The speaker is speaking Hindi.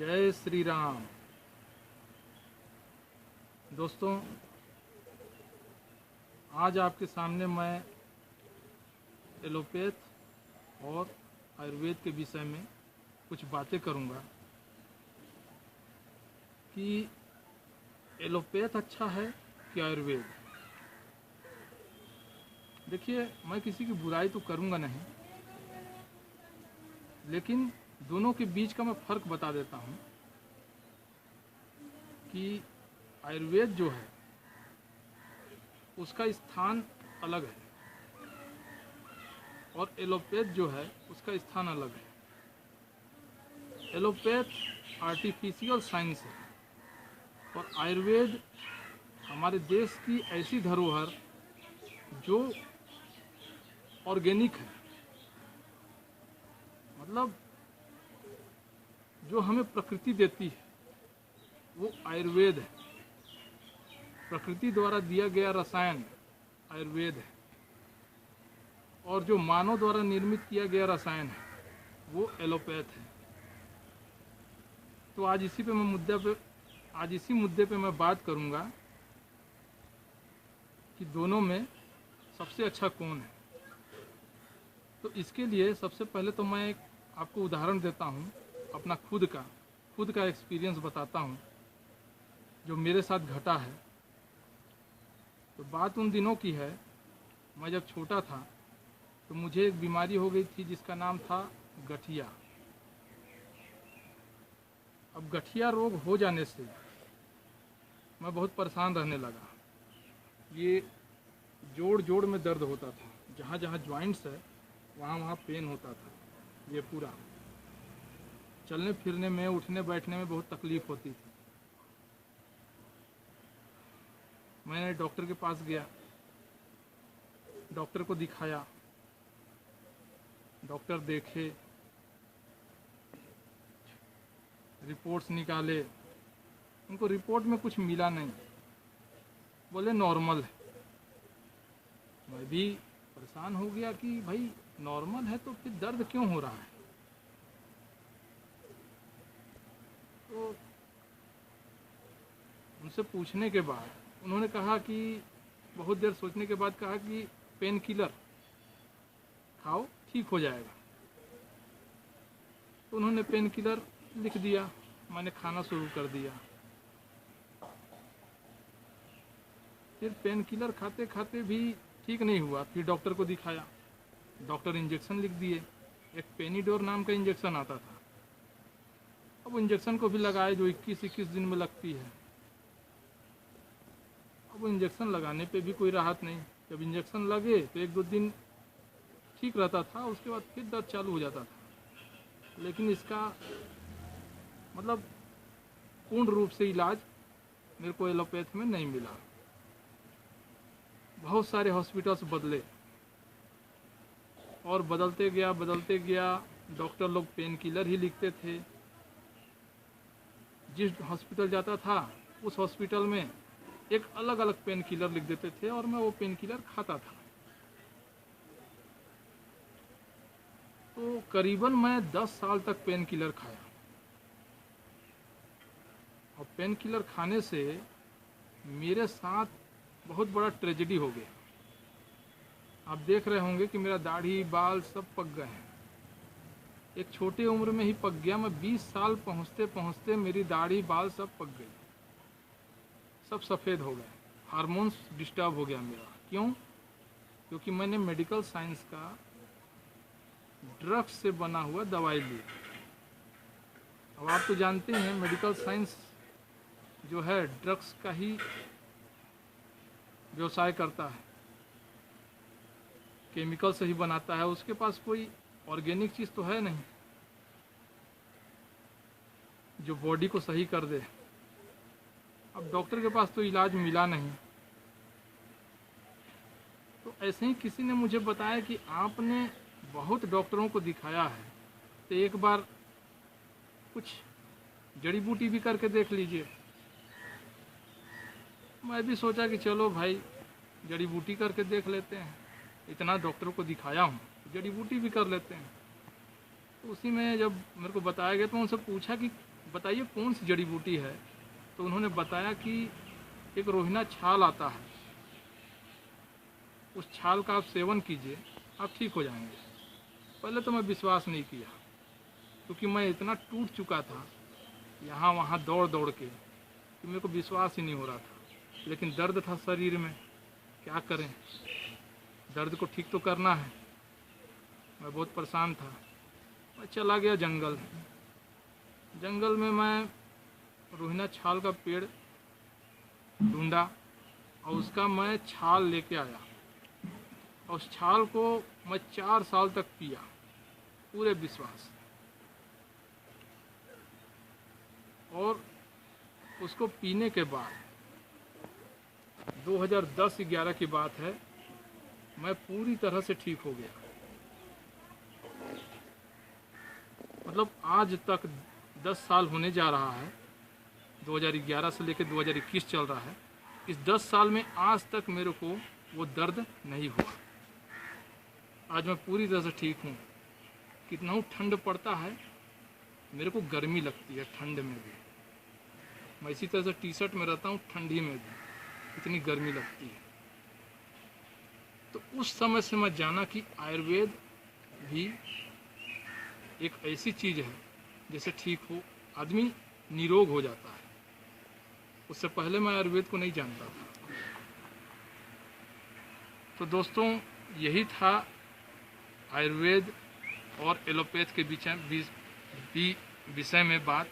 जय श्री राम। दोस्तों, आज आपके सामने मैं एलोपैथ और आयुर्वेद के विषय में कुछ बातें करूंगा कि एलोपैथ अच्छा है कि आयुर्वेद। देखिए, मैं किसी की बुराई तो करूंगा नहीं, लेकिन दोनों के बीच का मैं फ़र्क बता देता हूं कि आयुर्वेद जो है उसका स्थान अलग है और एलोपैथ जो है उसका स्थान अलग है। एलोपैथ आर्टिफिशियल साइंस है और आयुर्वेद हमारे देश की ऐसी धरोहर जो ऑर्गेनिक है, मतलब जो हमें प्रकृति देती है वो आयुर्वेद है। प्रकृति द्वारा दिया गया रसायन आयुर्वेद है और जो मानव द्वारा निर्मित किया गया रसायन है वो एलोपैथ है। तो आज इसी मुद्दे पे मैं बात करूंगा कि दोनों में सबसे अच्छा कौन है। तो इसके लिए सबसे पहले तो मैं एक आपको उदाहरण देता हूँ, अपना खुद का एक्सपीरियंस बताता हूँ जो मेरे साथ घटा है। तो बात उन दिनों की है, मैं जब छोटा था तो मुझे एक बीमारी हो गई थी जिसका नाम था गठिया। अब गठिया रोग हो जाने से मैं बहुत परेशान रहने लगा। ये जोड़ में दर्द होता था, जहाँ जहाँ ज्वाइंट्स है वहाँ पेन होता था। ये पूरा चलने फिरने में, उठने बैठने में बहुत तकलीफ होती थी। मैंने डॉक्टर के पास गया, डॉक्टर को दिखाया, डॉक्टर देखे, रिपोर्ट्स निकाले। उनको रिपोर्ट में कुछ मिला नहीं, बोले नॉर्मल है। मैं भी परेशान हो गया कि भाई नॉर्मल है तो फिर दर्द क्यों हो रहा है। तो उनसे पूछने के बाद उन्होंने कहा कि, बहुत देर सोचने के बाद कहा कि पेन किलर खाओ, ठीक हो जाएगा। तो उन्होंने पेन किलर लिख दिया, मैंने खाना शुरू कर दिया। फिर पेन किलर खाते खाते भी ठीक नहीं हुआ, फिर डॉक्टर को दिखाया। डॉक्टर इंजेक्शन लिख दिए। एक पेनिडोर नाम का इंजेक्शन आता था। अब इंजेक्शन को भी लगाए जो 21 दिन में लगती है। अब इंजेक्शन लगाने पे भी कोई राहत नहीं। जब इंजेक्शन लगे तो 1-2 दिन ठीक रहता था, उसके बाद फिर दर्द चालू हो जाता था। लेकिन इसका मतलब पूर्ण रूप से इलाज मेरे को एलोपैथ में नहीं मिला। बहुत सारे हॉस्पिटल्स बदले और बदलते गया। डॉक्टर लोग पेन किलर ही लिखते थे। जिस हॉस्पिटल जाता था उस हॉस्पिटल में एक अलग अलग पेन किलर लिख देते थे और मैं वो पेन किलर खाता था। तो करीबन मैं 10 साल तक पेन किलर खाया और पेन किलर खाने से मेरे साथ बहुत बड़ा ट्रेजेडी हो गया। आप देख रहे होंगे कि मेरा दाढ़ी बाल सब पक गए हैं। एक छोटी उम्र में ही पक गया। मैं 20 साल पहुँचते पहुँचते मेरी दाढ़ी बाल सब पक गई, सब सफ़ेद हो गए। हार्मोन्स डिस्टर्ब हो गया मेरा। क्यों? क्योंकि मैंने मेडिकल साइंस का ड्रग्स से बना हुआ दवाई ली। अब आप तो जानते हैं मेडिकल साइंस जो है ड्रग्स का ही व्यवसाय करता है, केमिकल से ही बनाता है। उसके पास कोई ऑर्गेनिक चीज़ तो है नहीं जो बॉडी को सही कर दे। अब डॉक्टर के पास तो इलाज मिला नहीं। तो ऐसे ही किसी ने मुझे बताया कि आपने बहुत डॉक्टरों को दिखाया है, तो एक बार कुछ जड़ी बूटी भी करके देख लीजिए। मैं भी सोचा कि चलो भाई जड़ी बूटी करके देख लेते हैं। इतना डॉक्टरों को दिखाया हूँ, जड़ी बूटी भी कर लेते हैं। तो उसी में जब मेरे को बताया गया तो उनसे पूछा कि बताइए कौन सी जड़ी बूटी है। तो उन्होंने बताया कि एक रोहिना छाल आता है, उस छाल का आप सेवन कीजिए, आप ठीक हो जाएंगे। पहले तो मैं विश्वास नहीं किया, क्योंकि मैं इतना टूट चुका था यहाँ वहाँ दौड़ दौड़ के कि मेरे को विश्वास ही नहीं हो रहा था। लेकिन दर्द था शरीर में, क्या करें, दर्द को ठीक तो करना है। मैं बहुत परेशान था। मैं चला गया जंगल। जंगल में मैं रोहिना छाल का पेड़ ढूंढा और उसका मैं छाल लेके आया। और उस छाल को मैं 4 साल तक पिया पूरे विश्वास। और उसको पीने के बाद 2010-11 की बात है, मैं पूरी तरह से ठीक हो गया। मतलब आज तक 10 साल होने जा रहा है, 2011 से लेकर 2021 चल रहा है। इस 10 साल में आज तक मेरे को वो दर्द नहीं हुआ। आज मैं पूरी तरह से ठीक हूँ। कितना ठंड पड़ता है, मेरे को गर्मी लगती है ठंड में भी। मैं इसी तरह से टी शर्ट में रहता हूँ, ठंडी में भी इतनी गर्मी लगती है। तो उस समय से मैं जाना कि आयुर्वेद भी एक ऐसी चीज़ है जैसे ठीक हो आदमी निरोग हो जाता है। उससे पहले मैं आयुर्वेद को नहीं जानता था। तो दोस्तों, यही था आयुर्वेद और एलोपैथ के विषय में बात।